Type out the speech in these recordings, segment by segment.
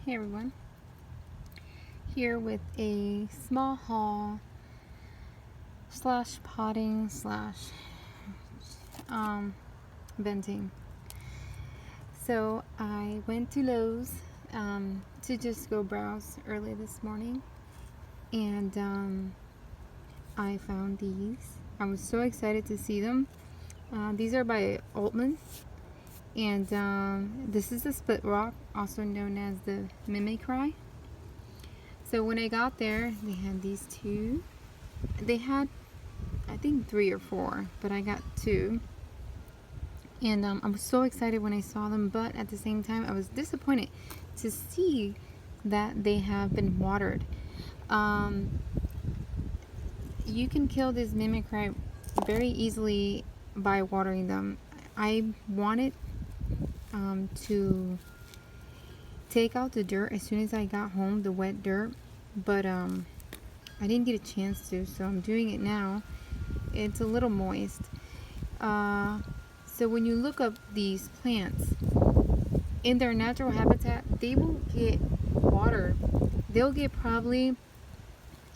Hey everyone, here with a small haul slash potting slash venting. So I went to Lowe's to just go browse early this morning, and I found these. I was so excited to see them. These are by Altman, and this is the split rock, also known as the mimicry. So when I got there, they had these two. They had, I think, 3 or 4, but I got 2. And I was so excited when I saw them, but at the same time, I was disappointed to see that they have been watered. You can kill this mimicry very easily by watering them. I wanted to take out the dirt as soon as I got home, the wet dirt, but I didn't get a chance to, so I'm doing it now. It's a little moist. So when you look up these plants, in their natural habitat, they will get water. They'll get probably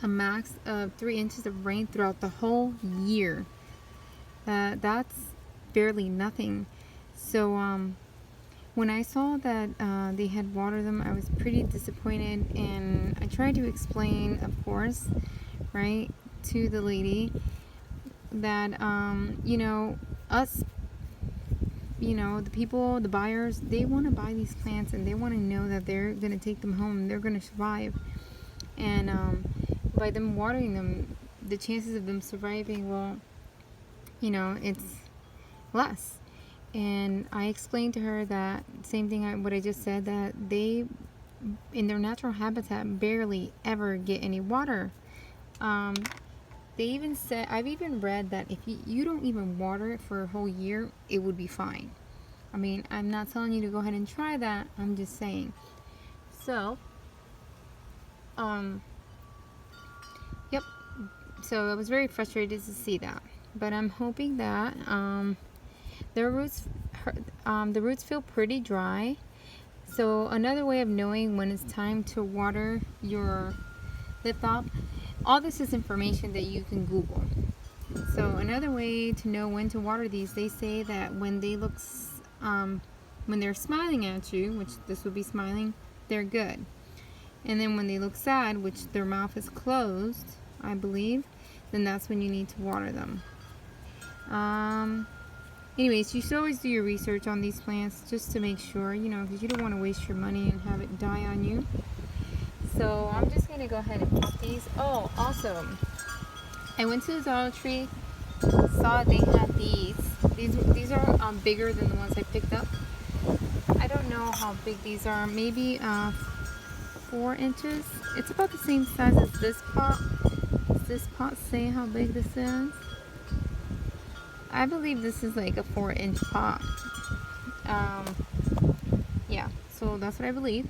a max of 3 inches of rain throughout the whole year. That's barely nothing. So when I saw that they had watered them, I was pretty disappointed, and I tried to explain, of course, right, to the lady that us, the people, the buyers, they want to buy these plants and they want to know that they're going to take them home and they're going to survive. And by them watering them, the chances of them surviving, well, it's less. And I explained to her that same thing, what I just said, that they, in their natural habitat, barely ever get any water. They even said, I've even read that if you don't even water it for a whole year, it would be fine. I mean, I'm not telling you to go ahead and try that. I'm just saying. So, yep. So I was very frustrated to see that. But I'm hoping that the roots feel pretty dry. So another way of knowing when it's time to water your lithop, all this is information that you can Google. So another way to know when to water these, they say that when they look, when they're smiling at you, which this would be smiling, they're good. And then when they look sad, which their mouth is closed, I believe, then that's when you need to water them. Anyways, you should always do your research on these plants just to make sure, because you don't want to waste your money and have it die on you. So I'm just going to go ahead and pop these. Oh, also, I went to the Dollar Tree, saw they had these. These are bigger than the ones I picked up. I don't know how big these are. Maybe 4 inches. It's about the same size as this pot. Does this pot say how big this is? I believe this is like a 4-inch pot. Yeah, so that's what I believe.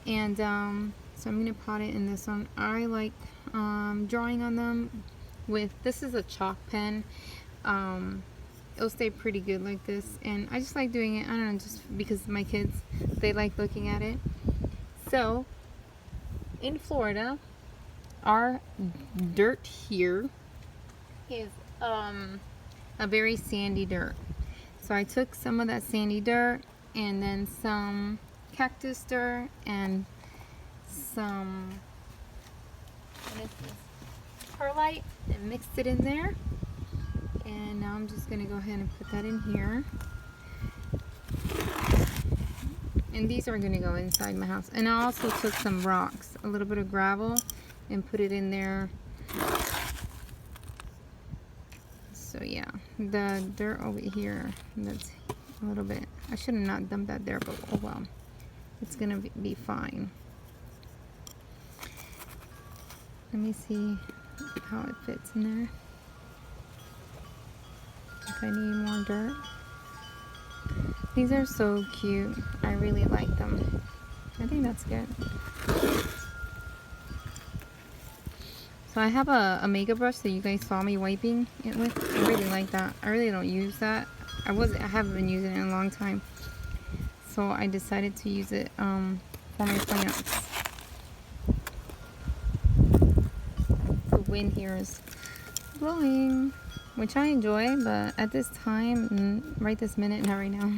And so I'm gonna pot it in this one. I like drawing on them with, this is a chalk pen. It'll stay pretty good like this, and I just like doing it, I don't know, just because my kids, they like looking at it. So in Florida, our dirt here is a very sandy dirt. So I took some of that sandy dirt and then some cactus dirt and some, what is this, perlite, and mixed it in there. And now I'm just gonna go ahead and put that in here. And these are gonna go inside my house. And I also took some rocks, a little bit of gravel, and put it in there. So yeah, the dirt over here, that's a little bit, I should have not dumped that there, but oh well, it's gonna be fine. Let me see how it fits in there. If I need more dirt. These are so cute. I really like them. I think that's good. So I have a makeup brush that you guys saw me wiping it with. I really like that. I really don't use that. I haven't been using it in a long time. So I decided to use it for my plants. The wind here is blowing, which I enjoy, but at this time, right this minute, not right now.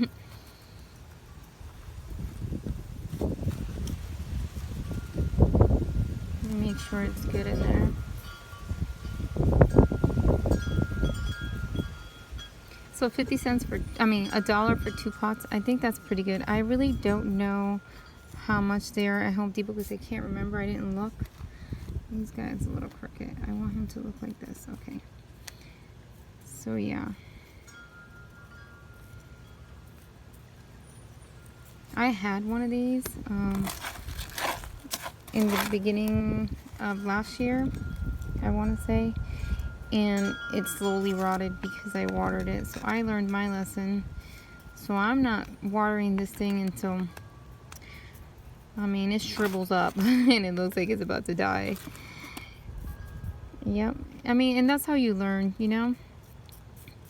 Make sure it's good in there. So 50 cents for, $1 for 2 pots. I think that's pretty good. I really don't know how much they are at Home Depot because I can't remember. I didn't look. This guy's a little crooked. I want him to look like this. Okay. So yeah. I had one of these in the beginning of last year, I want to say. And it slowly rotted because I watered it. So I learned my lesson. So I'm not watering this thing until, it shrivels up and it looks like it's about to die. Yep. And that's how you learn, you know?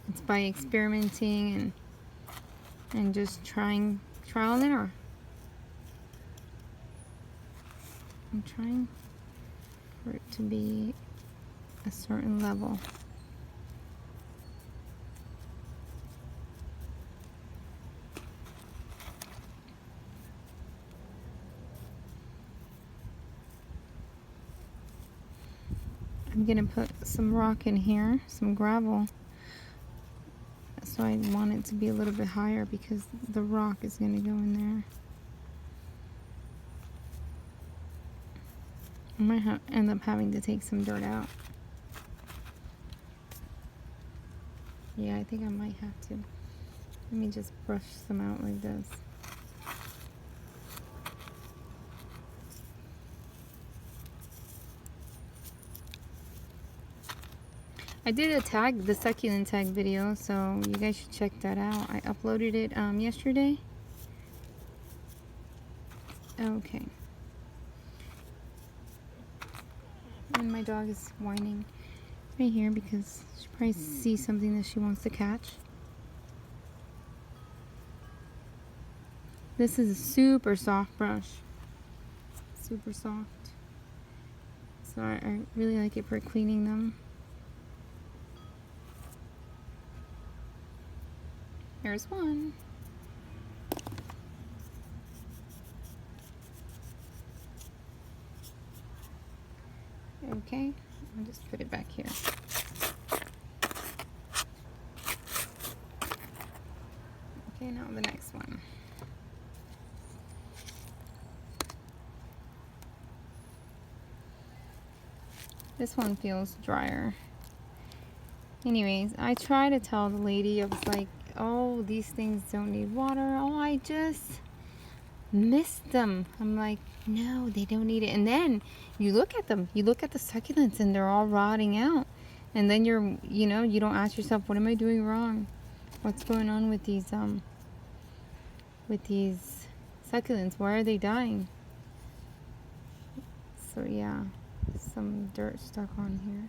It's by experimenting and just trial and error. I'm trying for it to be a certain level. I'm gonna put some rock in here, some gravel. So I want it to be a little bit higher because the rock is gonna go in there. I might end up having to take some dirt out. Yeah, I think I might have to. Let me just brush some out like this. I did the succulent tag video, so you guys should check that out. I uploaded it yesterday. Okay. And my dog is whining right here because she probably sees something that she wants to catch. This is a super soft brush. Super soft. So I really like it for cleaning them. Here's one. Okay, I'll just put it back here. Okay, now the next one. This one feels drier. Anyways, I try to tell the lady, I was like, oh, these things don't need water. Oh, I just missed them. I'm like, no, they don't need it. And then you look at them, you look at the succulents and they're all rotting out. And then you don't ask yourself, what am I doing wrong? What's going on with these succulents? Why are they dying? So yeah, some dirt stuck on here.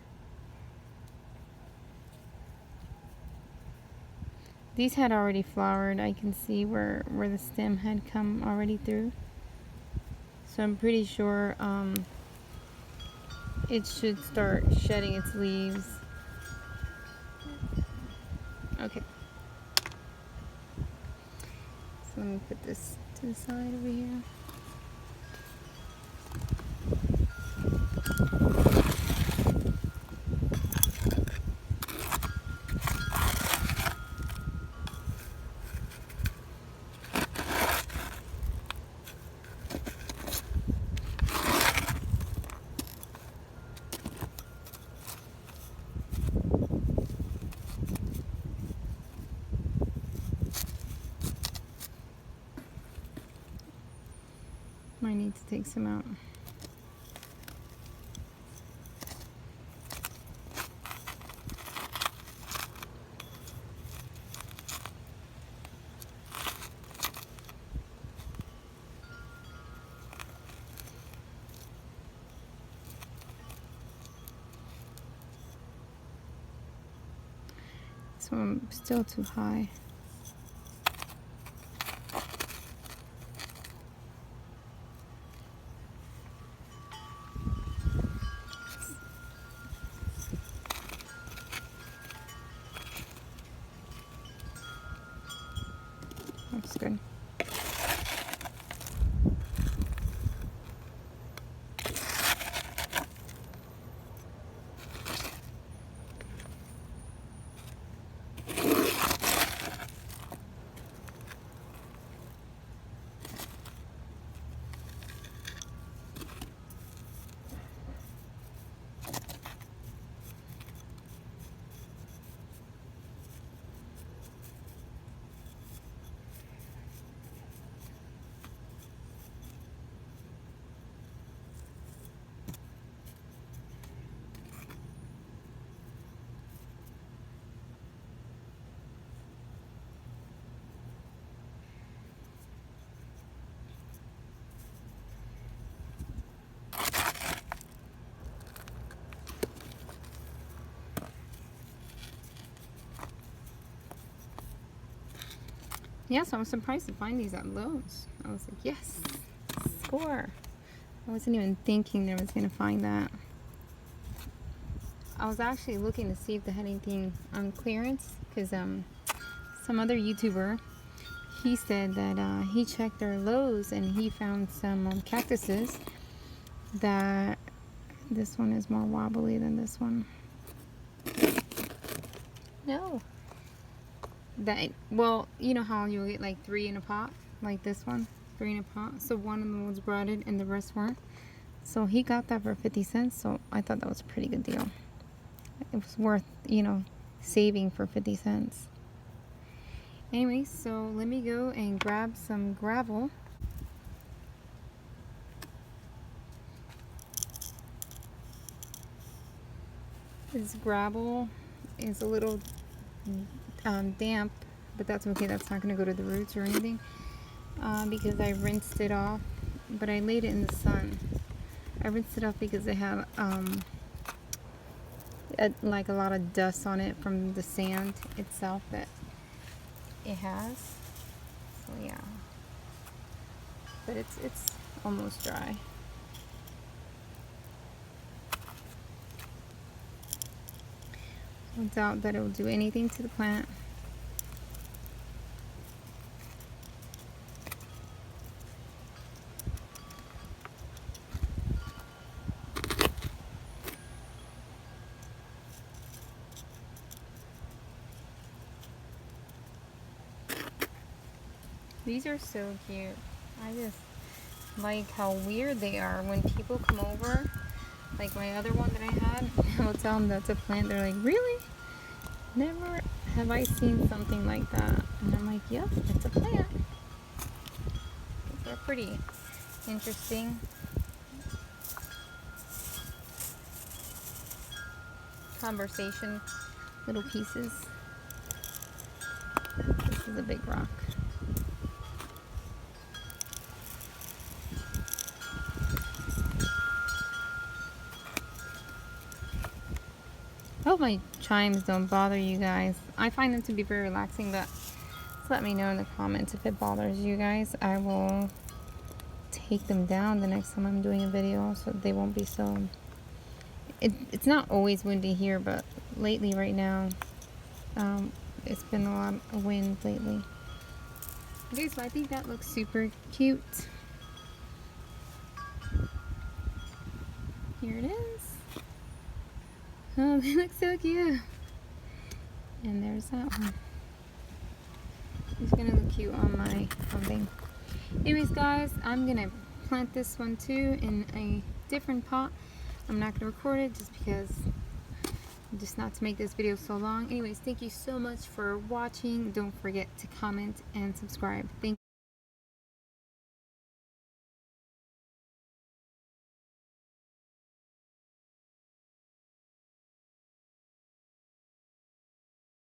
These had already flowered. I can see where the stem had come already through. So I'm pretty sure it should start shedding its leaves. Okay. So let me put this to the side over here. Might need to take some out. So I'm still too high. Yeah, so I was surprised to find these at Lowe's. I was like, yes, score. I wasn't even thinking I was going to find that. I was actually looking to see if they had anything on clearance, because some other YouTuber, he said that he checked their Lowe's and he found some cactuses that this one is more wobbly than this one. No. That, well, you know how you'll get like 3 in a pot, like this one, 3 in a pot. So one of them was rotted and the rest weren't. So he got that for 50 cents. So I thought that was a pretty good deal. It was worth, you know, saving for 50 cents. Anyway, so let me go and grab some gravel. This gravel is a little damp, but that's okay. That's not going to go to the roots or anything, because I rinsed it off, but I laid it in the sun. I rinsed it off because it had like a lot of dust on it from the sand itself that it has. So yeah, but it's almost dry. I doubt that it will do anything to the plant. These are so cute. I just like how weird they are when people come over. Like my other one that I had, I will tell them that's a plant. They're like, really? Never have I seen something like that. And I'm like, yep, it's a plant. They're pretty interesting. Conversation little pieces. This is a big rock. I hope my chimes don't bother you guys. I find them to be very relaxing, but just let me know in the comments if it bothers you guys. I will take them down the next time I'm doing a video so they won't be so... It's not always windy here, but lately right now, it's been a lot of wind lately. Okay, so I think that looks super cute. Here it is. Oh, they look so cute. And there's that one. It's gonna look cute on my something. Anyways, guys, I'm gonna plant this one too in a different pot. I'm not gonna record it just because, just not to make this video so long. Anyways, thank you so much for watching. Don't forget to comment and subscribe. Thank you.